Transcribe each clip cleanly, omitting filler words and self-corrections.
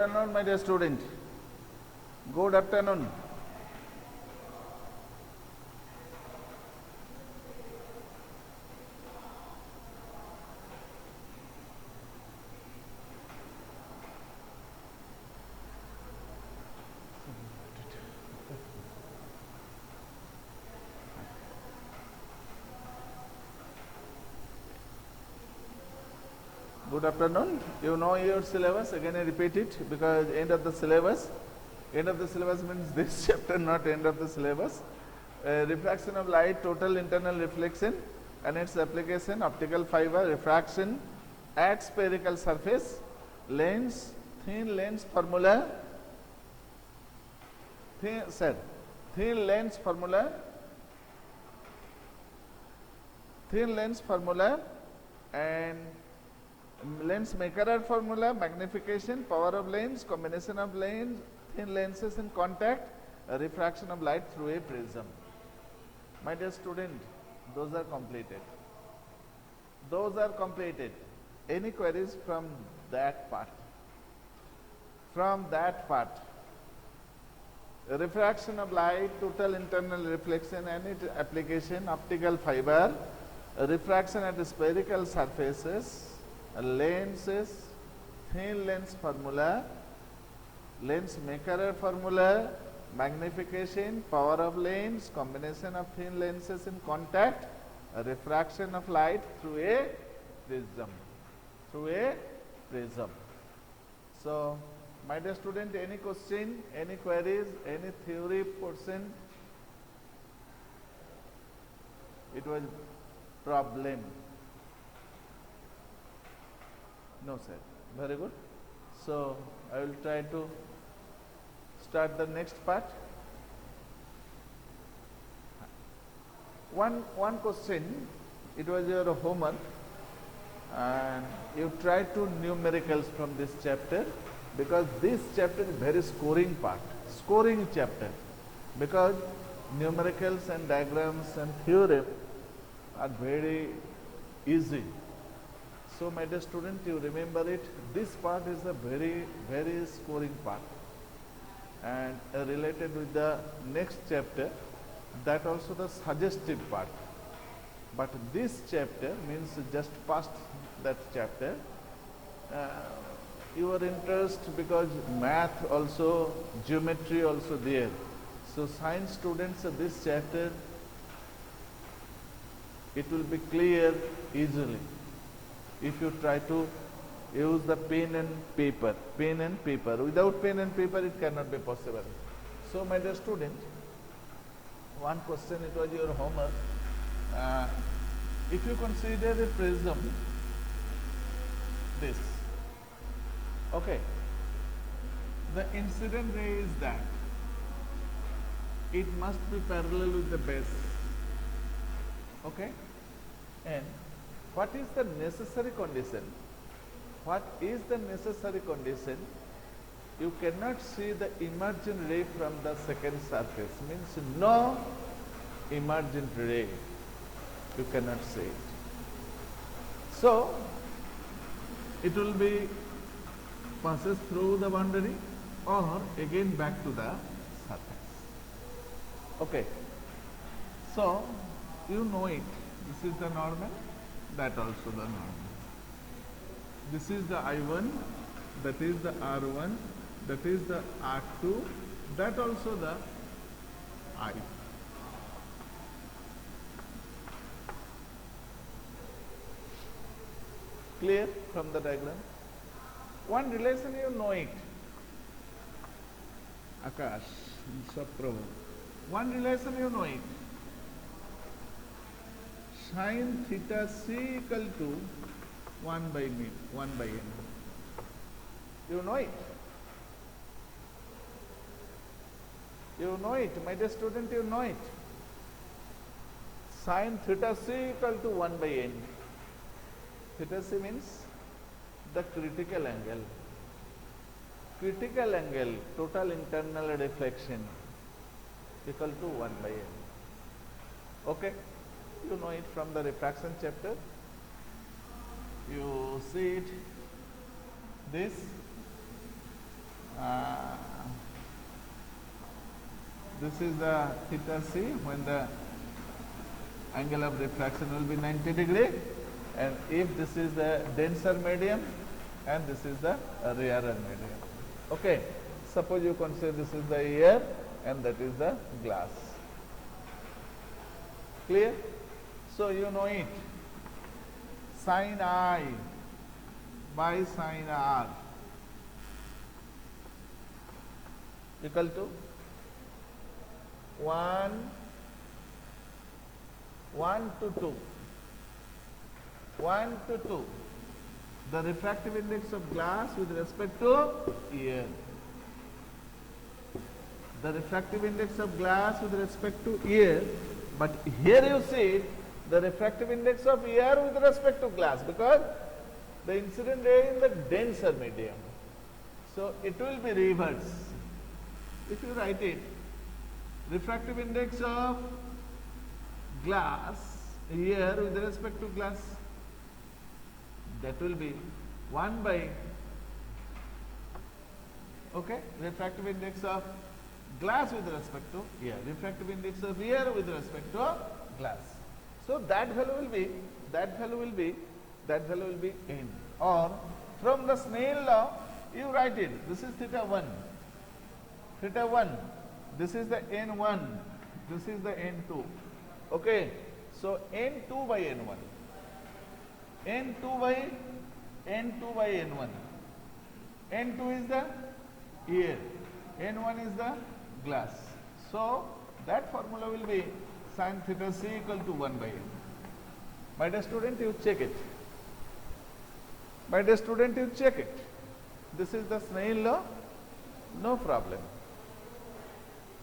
Afternoon, my dear student. Good afternoon. Good afternoon. You know your syllabus. Again, I repeat it because end of the syllabus. End of the syllabus means this chapter, not end of the syllabus. Refraction of light, total internal reflection, and its application: optical fiber, refraction at spherical surface, lens, thin lens formula. Thin lens formula. Thin lens formula and lens maker formula, magnification, power of lens, combination of lens, thin lenses in contact, refraction of light through a prism. My dear student, those are completed. Those are completed. Any queries from that part? From that part. Refraction of light, total internal reflection and its application, optical fiber, refraction at spherical surfaces, lenses, thin lens formula, lens maker formula, magnification, power of lens, combination of thin lenses in contact, refraction of light through a prism. Through a prism. So, my dear student, any question, any queries, any theory portion? It was problem. No, sir. Very good. So, I will try to start the next part. One question, it was your homework, and you try to numericals from this chapter, because this chapter is very scoring part, scoring chapter, because numericals and diagrams and theorem are very easy. So, my dear student, you remember it, this part is a very, very scoring part and related with the next chapter, that also the suggestive part. But this chapter means just past that chapter. Your interest, because math also, geometry also there. So, science students, this chapter, it will be clear easily if you try to use the pen and paper. Pen and paper. Without pen and paper, it cannot be possible. So, my dear student, one question, it was your homework. If you consider a prism, this, okay, the incident ray is that it must be parallel with the base, okay, and what is the necessary condition? What is the necessary condition? You cannot see the emergent ray from the second surface, means no emergent ray, you cannot see it. So, it will be passes through the boundary or again back to the surface. Okay. So, you know it, this is the normal, that also the normal. This is the I1, that is the R1, that is the R2, that also the I. Clear from the diagram? One relation you know it. Akash, Saprabhu. One relation you know it. Sin theta c equal to 1 by n. You know it. You know it, my dear student, you know it. Sin theta c equal to 1 by n. Theta c means the critical angle. Critical angle, total internal reflection, equal to 1 by n. Okay? You know it from the refraction chapter. You see it, this This is the theta c when the angle of refraction will be 90 degree, and if this is the denser medium and this is the rarer medium. Okay. Suppose you consider this is the air and that is the glass. Clear? So you know it. Sin I by sin R equal to 1 to 2. 1 to 2. The refractive index of glass with respect to air. The refractive index of glass with respect to air, but here you see the refractive index of air with respect to glass, because the incident ray in the denser medium. So it will be reverse. If you write it, refractive index of glass here with respect to glass, that will be 1 by, okay, refractive index of glass with respect to air, refractive index of air with respect to glass. So that value will be n. Or from the Snell law, you write it. This is theta 1. Theta 1. This is the n1. This is the n2. Okay. So n2 by n1. n2 by n1. n2 is the air. n1 is the glass. So that formula will be sin theta c equal to 1 by n. My dear student, you check it. My dear student, you check it. This is the Snell law. No problem.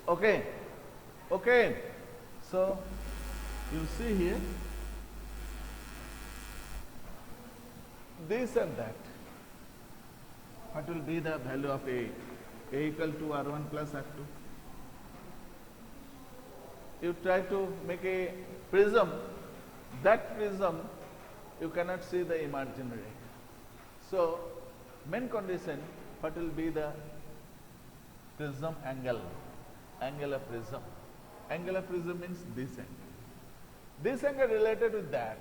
Okay. Okay. So you see here this and that. What will be the value of A? A equal to R1 plus R2. You try to make a prism. That prism you cannot see the emerging ray. So main condition, what will be the prism angle? Angle of prism. Angle of prism means this angle. This angle related with that,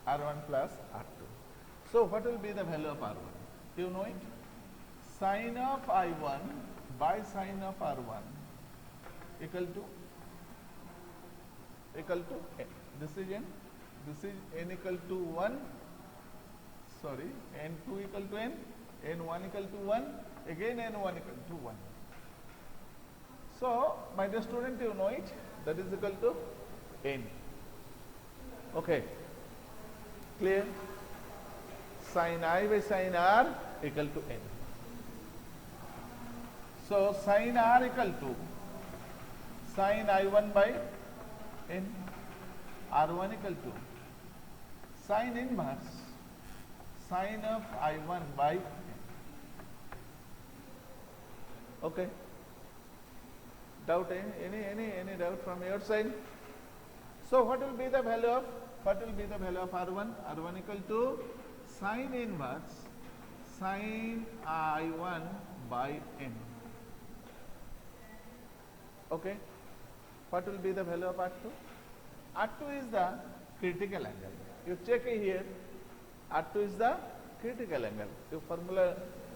R1 plus R2. So what will be the value of R1? You know it? Sin of I1 by sin of R1 equal to n. This is n. This is n equal to 1. Sorry, n2 equal to n. n1 equal to 1. Again n1 equal to 1. So, my dear student, you know it. That is equal to n. Okay. Clear? Sin I by sin R equal to n. So, sin R equal to sin I1 by n. R1 equal to sin inverse sin of I1 by n. Okay. Doubt? Any doubt from your side? So what will be the value of R1? R1 equal to sin inverse sin I1 by n. Okay. What will be the value of R2? R2 is the critical angle. You check it here. R2 is the critical angle. Your formula,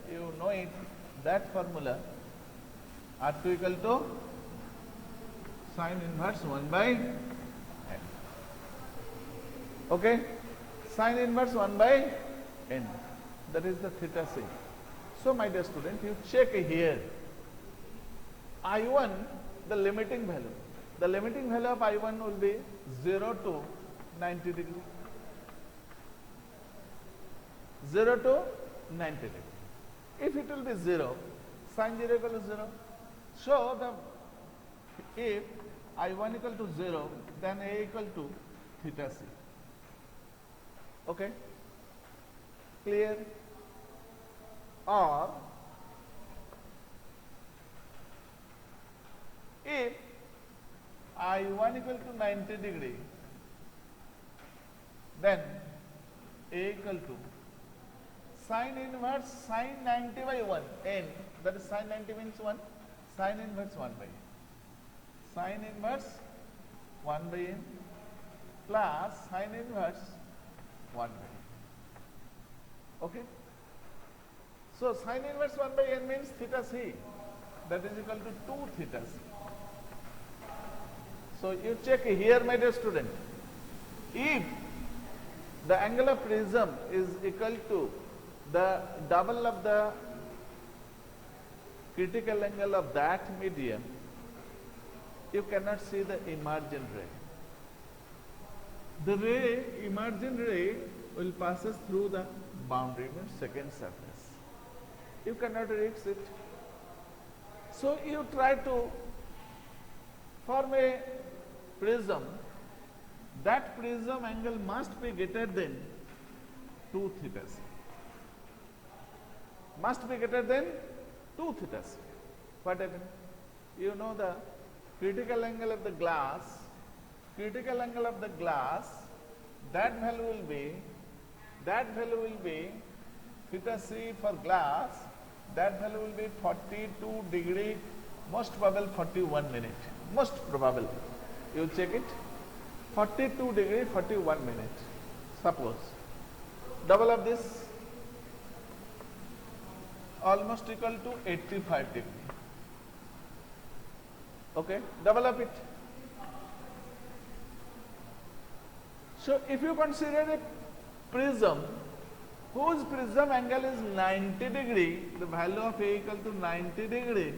you know it. That formula, R2 equal to sin inverse 1 by n. Okay. Sin inverse 1 by n. That is the theta c. So my dear student, you check here. I1, the limiting value. The limiting value of I1 will be 0 to 90 degree. 0 to 90 degree. If it will be 0, sin 0 equal to 0. So if I1 equal to 0, then A equal to theta c. Okay? Clear? Or if I1 equal to 90 degree, then A equal to sin inverse sin 90 by 1 n. That is sin 90 means 1. Sin inverse 1 by n. sine inverse 1 by n plus sine inverse 1 by n. Okay. So sine inverse 1 by n means theta c, that is equal to 2 theta c. So you check here, my dear student, if the angle of prism is equal to the double of the critical angle of that medium, you cannot see the emergent ray. The ray, emergent ray, will passes through the boundary, means second surface. You cannot reach it. So you try to form a prism. That prism angle must be greater than 2 theta c. Must be greater than 2 theta c. What happened? You know the critical angle of the glass, that value will be theta c for glass, that value will be 42 degree, most probable 41 minute, most probable. You check it, 42 degree 41 minute. Suppose double of this almost equal to 85 degree. Okay, double up it. So if you consider a prism whose prism angle is 90 degree, the value of A equal to 90 degree,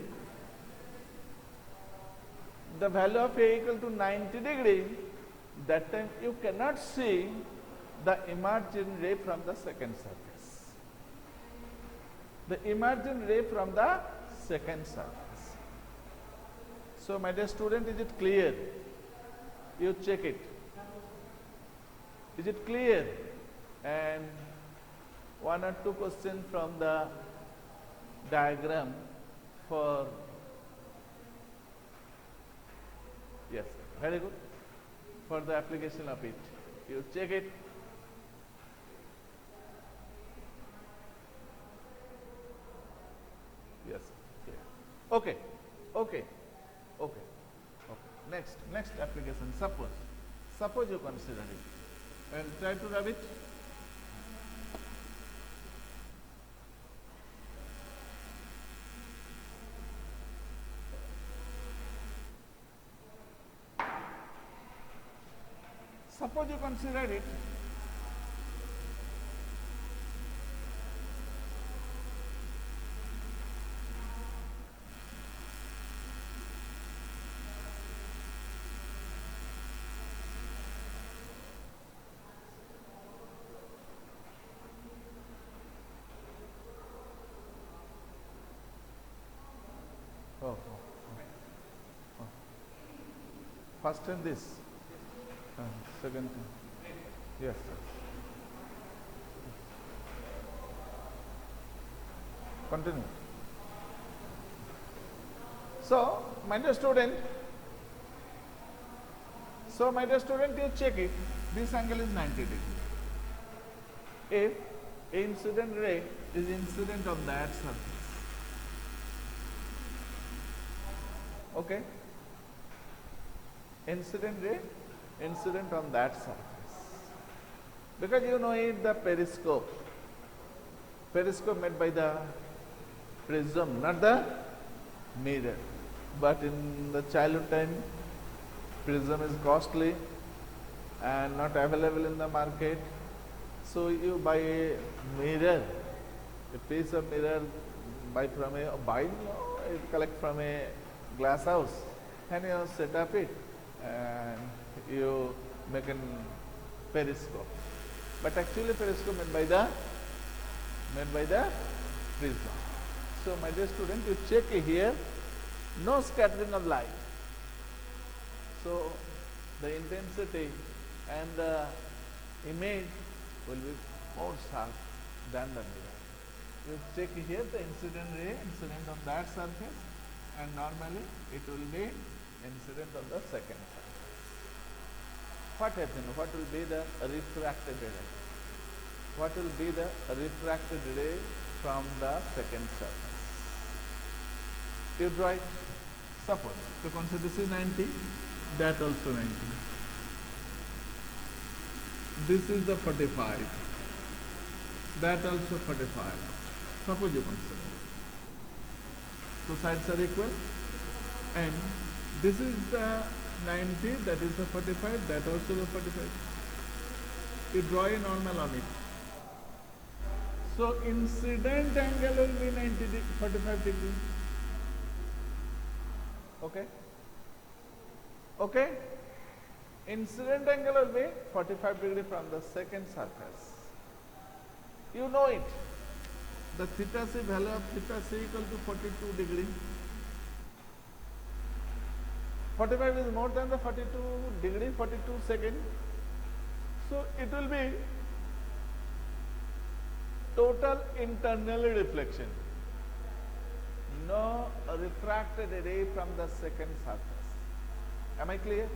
the value of A equal to 90 degree, that time you cannot see the emergent ray from the second surface. The emergent ray from the second surface. So my dear student, is it clear? You check it. Is it clear? And one or two questions from the diagram for, yes, very good, for the application of it. You check it. Yes. Okay. Okay. Okay. Okay. Next application. Suppose you consider it and try to rub it. Suppose you consider it. First and this, second, yes. Continue. So, my dear student, you check it. This angle is 90 degree. If incident ray is incident on that surface, okay? Incident ray, incident on that surface. Because you know it, the periscope made by the prism, not the mirror. But in the childhood time, prism is costly and not available in the market. So you buy a mirror, a piece of mirror, collect from a glass house, and you set up it, and you make a periscope. But actually periscope made by the prism. So my dear student, you check here, no scattering of light. So the intensity and the image will be more sharp than the mirror. You check here the incident ray, incident on that surface, and normally it will be incident on the second surface. What happens? What will be the refracted ray? What will be the refracted ray from the second surface? You draw it. Suppose, so consider this is 90, that also 90. This is the 45, that also 45. Suppose you consider. So sides are equal, and this is the 90, that is the 45, that also the 45. You draw a normal on it. So incident angle will be 45 degrees. Okay? Okay? Incident angle will be 45 degree from the second surface. You know it. The theta c value of theta c equal to 42 degree. 45 is more than the 42 degree, 42 second. So it will be total internal reflection. No refracted ray from the second surface. Am I clear?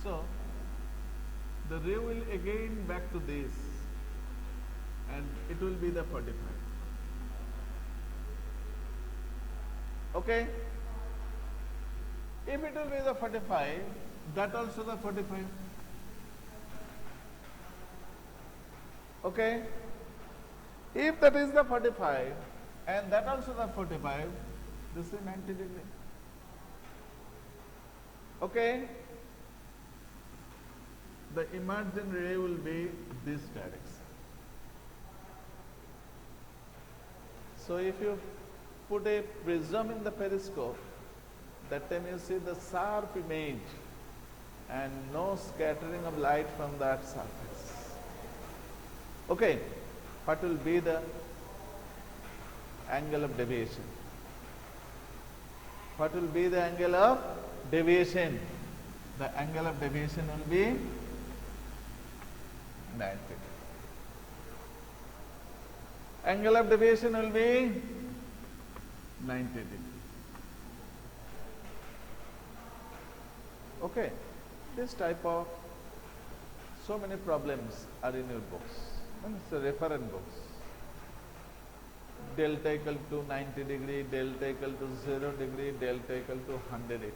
So the ray will again back to this, and it will be the 45. Okay? If it will be the 45, that also the 45. Okay? If that is the 45 and that also the 45, this is 90 degree. Okay? The emergent ray will be this direction. So if you put a prism in the periscope, that time you see the sharp image and no scattering of light from that surface. Okay, what will be the angle of deviation? What will be the angle of deviation? The angle of deviation will be 90. Angle of deviation will be 90 degree. Okay, this type of so many problems are in your books. It's a reference books. Delta equal to 90 degree, delta equal to 0 degree, delta equal to 180 degree.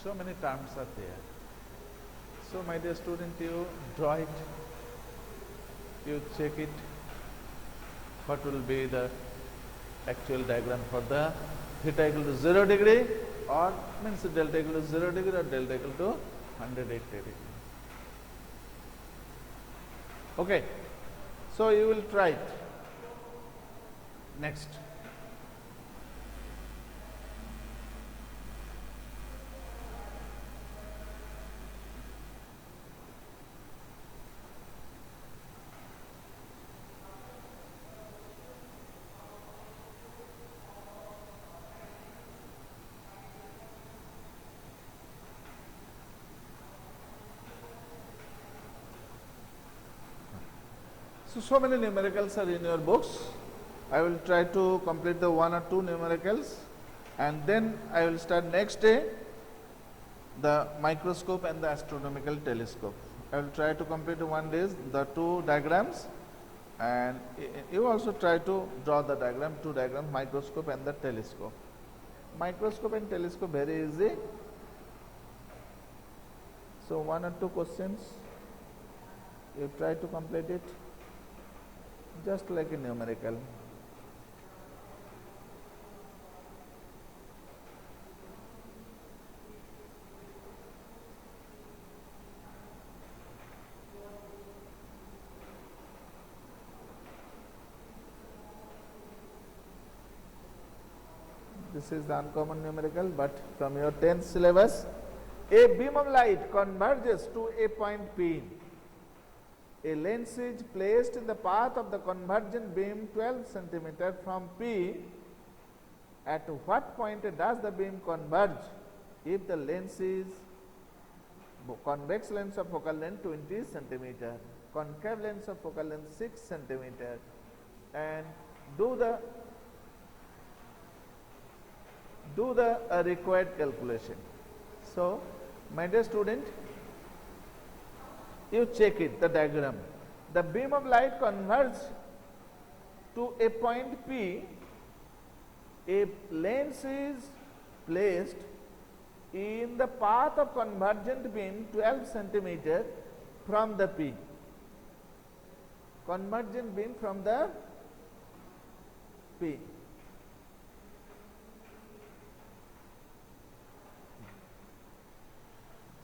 So many terms are there. So my dear student, you draw it, you check it, what will be the actual diagram for the theta equal to 0 degree, or means delta equal to 0 degree or delta equal to 180 degree. Okay, so you will try it. Next. So many numericals are in your books. I will try to complete the 1 or 2 numericals, and then I will start next day the microscope and the astronomical telescope. I will try to complete one day the 2 diagrams, and you also try to draw the diagram, 2 diagrams, microscope and the telescope. Microscope and telescope very easy. So 1 or 2 questions, you try to complete it. Just like a numerical. This is the uncommon numerical, but from your 10th syllabus, a beam of light converges to a point P. A lens is placed in the path of the convergent beam 12 cm from P. At what point does the beam converge? If the lens is convex lens of focal length 20 cm, concave lens of focal length 6 cm, and do the required calculation. So, my dear student, you check it, the diagram. The beam of light converges to a point P A lens is placed in the path of convergent beam 12 centimeter from the P. Convergent beam from the P.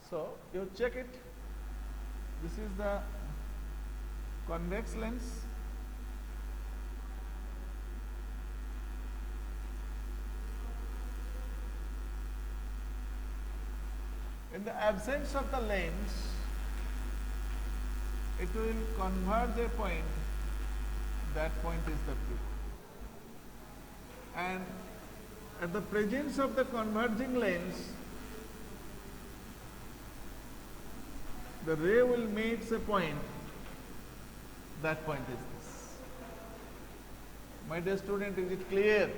So, you check it. This is the convex lens. In the absence of the lens, it will converge a point. That point is the P. And at the presence of the converging lens, the ray will meet a point. That point is this. My dear student, is it clear?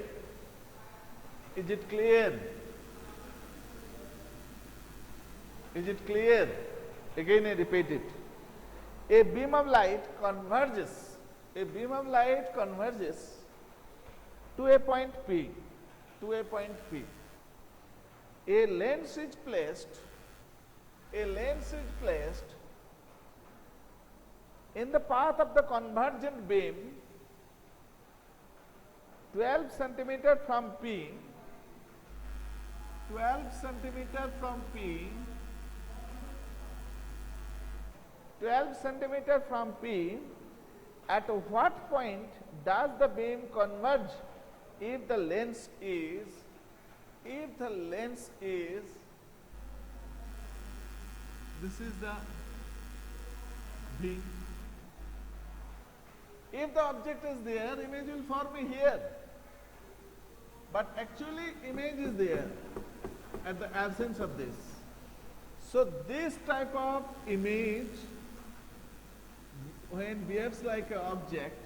Is it clear? Is it clear? Again I repeat it. A beam of light converges. A beam of light converges to a point P. To a point P. A lens is placed. A lens is placed in the path of the convergent beam 12 centimeter from P. 12 centimeter from P. 12 centimeter from P, at what point does the beam converge if the lens is, this is the B. If the object is there, image will form here. But actually image is there at the absence of this. So this type of image, when behaves like an object,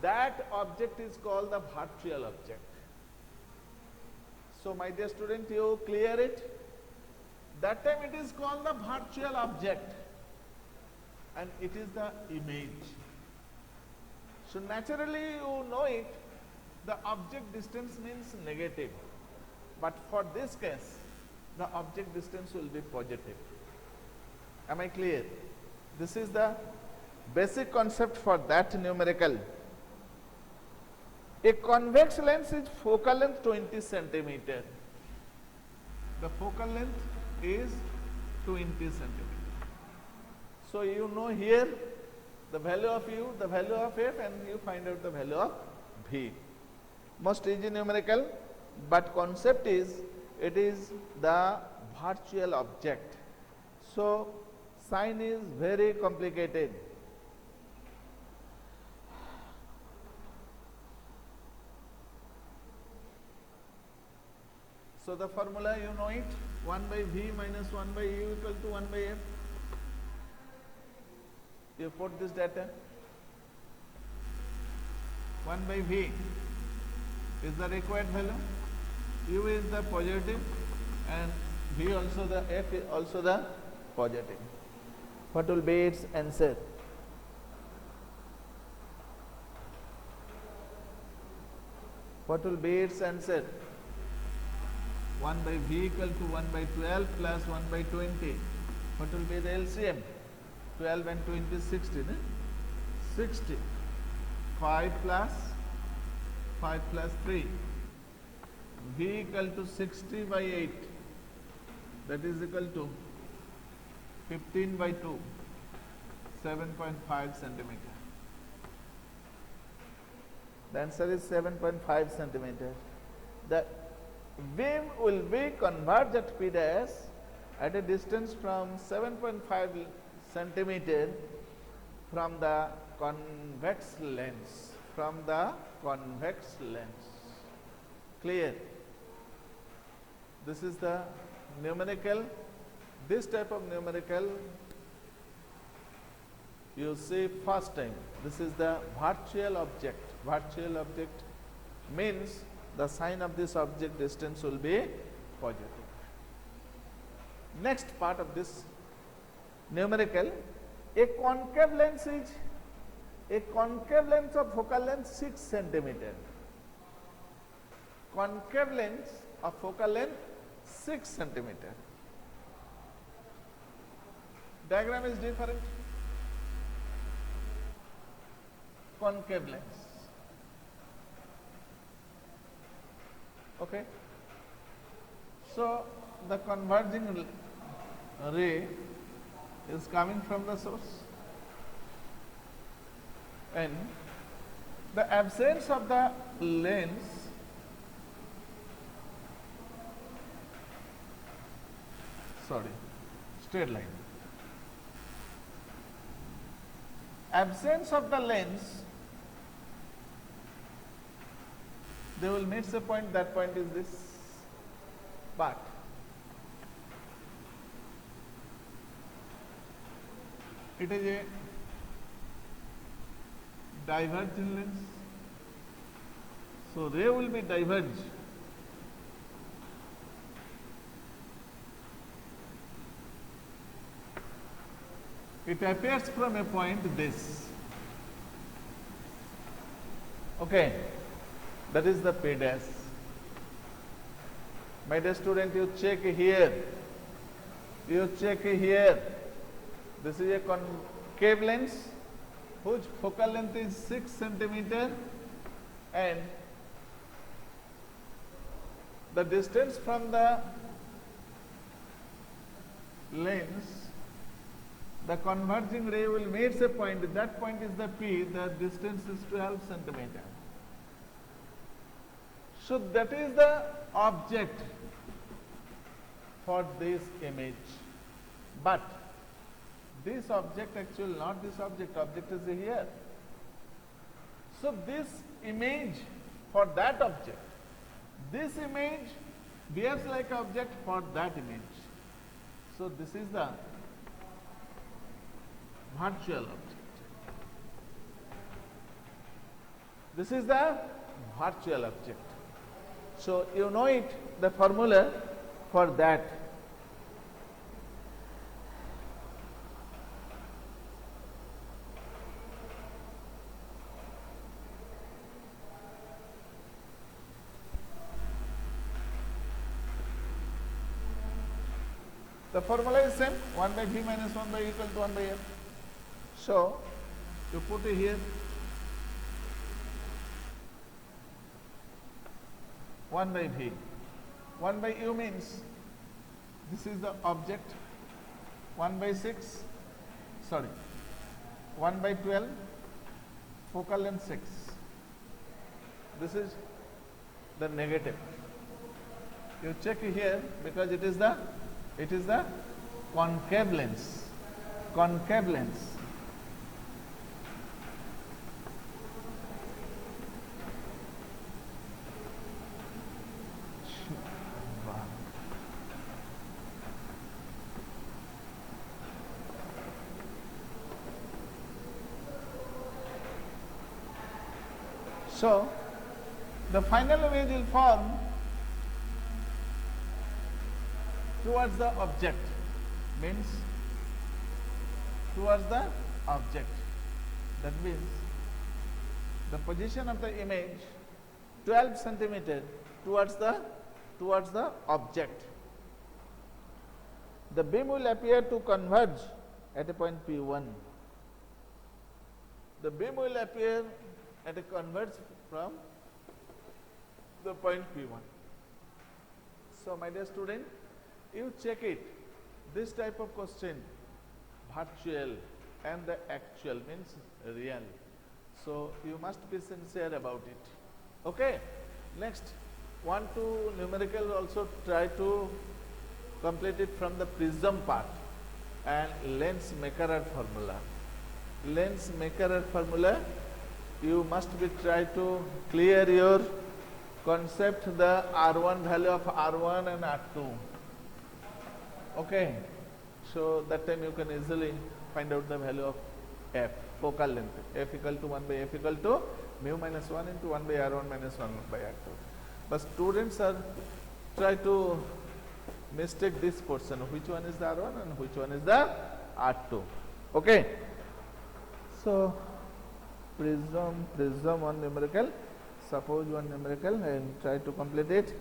that object is called the virtual object. So my dear student, you clear it? That time it is called the virtual object and it is the image. So naturally you know it, the object distance means negative, but for this case the object distance will be positive. Am I clear? This is the basic concept for that numerical. A convex lens is focal length 20 centimeter. The focal length is 20 centimeter. So you know here the value of U, the value of F, and you find out the value of V. Most easy numerical, but concept is, it is the virtual object. So sign is very complicated. So the formula you know it, 1 by V minus 1 by U equal to 1 by F. You put this data. 1 by V is the required value, U is the positive, and V also the F is also the positive. What will be its answer? What will be its answer? 1 by V equal to 1 by 12 plus 1 by 20. What will be the LCM? 12 and 20 is 60. Ne? 60. 5 plus 3. V equal to 60 by 8. That is equal to 15 by 2. 7.5 centimeter. The answer is 7.5 centimeter. The beam will be converged at P dash at a distance from 7.5 centimeter from the convex lens. From the convex lens. Clear? This is the numerical. This type of numerical you see first time. This is the virtual object. Virtual object means the sign of this object distance will be positive. Next part of this numerical, a concave lens of focal length 6 centimeter. concave lens of focal length 6 centimeter. Diagram is different. Concave lens. Okay. So the converging ray is coming from the source, and the absence of the lens straight line. Absence of the lens, they will meet a point, that point is this, but it is a divergent lens, so ray will be diverged. It appears from a point this. Okay, that is the P dash. My dear student, you check here. You check here. This is a concave lens whose focal length is 6 centimeter, and the distance from the lens, the converging ray will meet a point, that point is the P, the distance is 12 centimeter. So that is the object for this image, but this object actually not this object, object is here. So this image for that object, this image behaves like object for that image. So this is the virtual object. This is the virtual object. So you know it, the formula for that. The formula is same, 1 by V minus 1 by equal to 1 by F. So you put it here, 1 by V. 1 by U means this is the object, 1 by 6, 1 by 12, focal length 6. This is the negative. You check here because it is the concave lens. Concave lens. So the final image will form towards the object, means towards the object. That means the position of the image 12 centimeter towards the object. The beam will appear to converge at a point P1. The beam will appear at a converge from the point P1. So my dear student, you check it. This type of question, virtual and the actual means real. So you must be sincere about it. Okay. Next, 1, 2 numerical also try to complete it from the prism part and lens Macquerel formula. Lens Macquerel formula, you must be try to clear your concept, the R1 value of R1 and R2. Okay, so that time you can easily find out the value of F, focal length, F equal to 1 by F equal to mu minus 1 into 1 by R1 minus 1 by R2. But students are try to mistake this portion, which one is the R1 and which one is the R2. Okay, so prism on numerical suppose one numerical and try to complete it.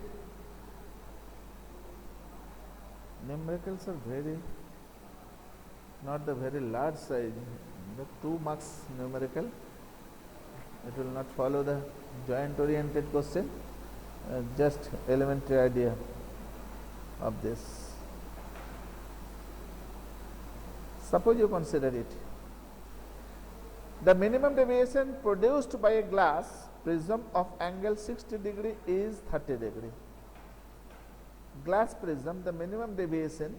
Numericals are not the very large size, the 2 marks numerical. It will not follow the joint oriented question, just elementary idea of this. Suppose you consider it. The minimum deviation produced by a glass prism of angle 60 degree is 30 degree. Glass prism, the minimum deviation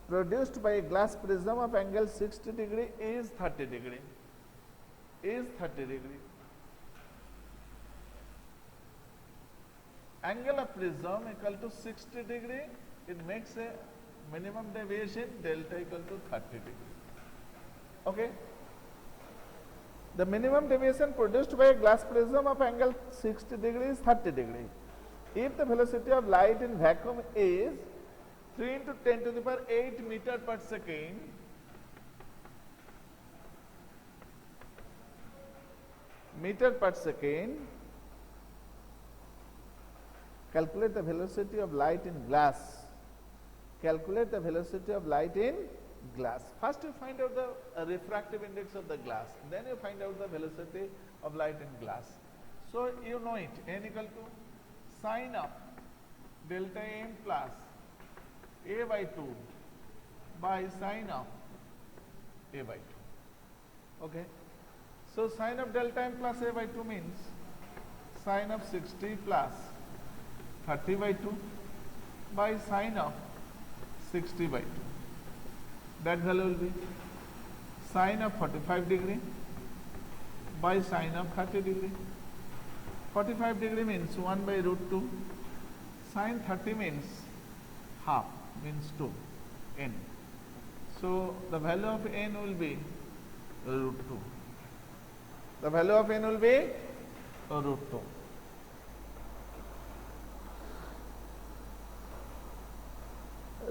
produced by a glass prism of angle 60 degree is 30 degree. Angle of prism equal to 60 degree, it makes a minimum deviation delta equal to 30 degree. Okay. The minimum deviation produced by a glass prism of angle 60 degree is 30 degree. If the velocity of light in vacuum is 3 into 10 to the power 8 meter per second, calculate the velocity of light in glass. First you find out the refractive index of the glass, then you find out the velocity of light in glass. So you know it, n equal to sine of delta m plus a by 2 by sine of a by 2. Okay. So sine of delta m plus a by 2 means sine of 60 plus 30 by 2 by sine of 60 by 2. That value will be sine of 45 degree by sine of 30 degree. 45 degree means 1 by root 2. Sine 30 means half, means 2, n. So the value of n will be root 2. The value of n will be root 2.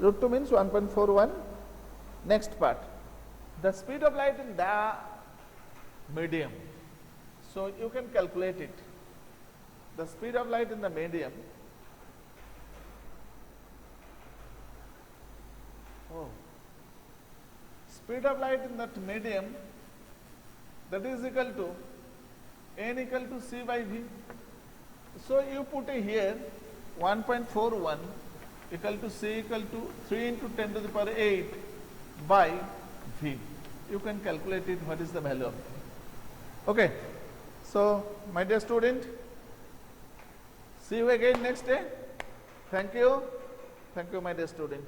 Root 2 means 1.41. Next part, the speed of light in the medium. So you can calculate it. The speed of light in the medium. Speed of light in that medium, that is equal to n equal to c by v. So you put a here 1.41 equal to c equal to 3 into 10 to the power 8 by v. You can calculate it, what is the value of it. Okay. So my dear student, see you again next day. Thank you my dear student.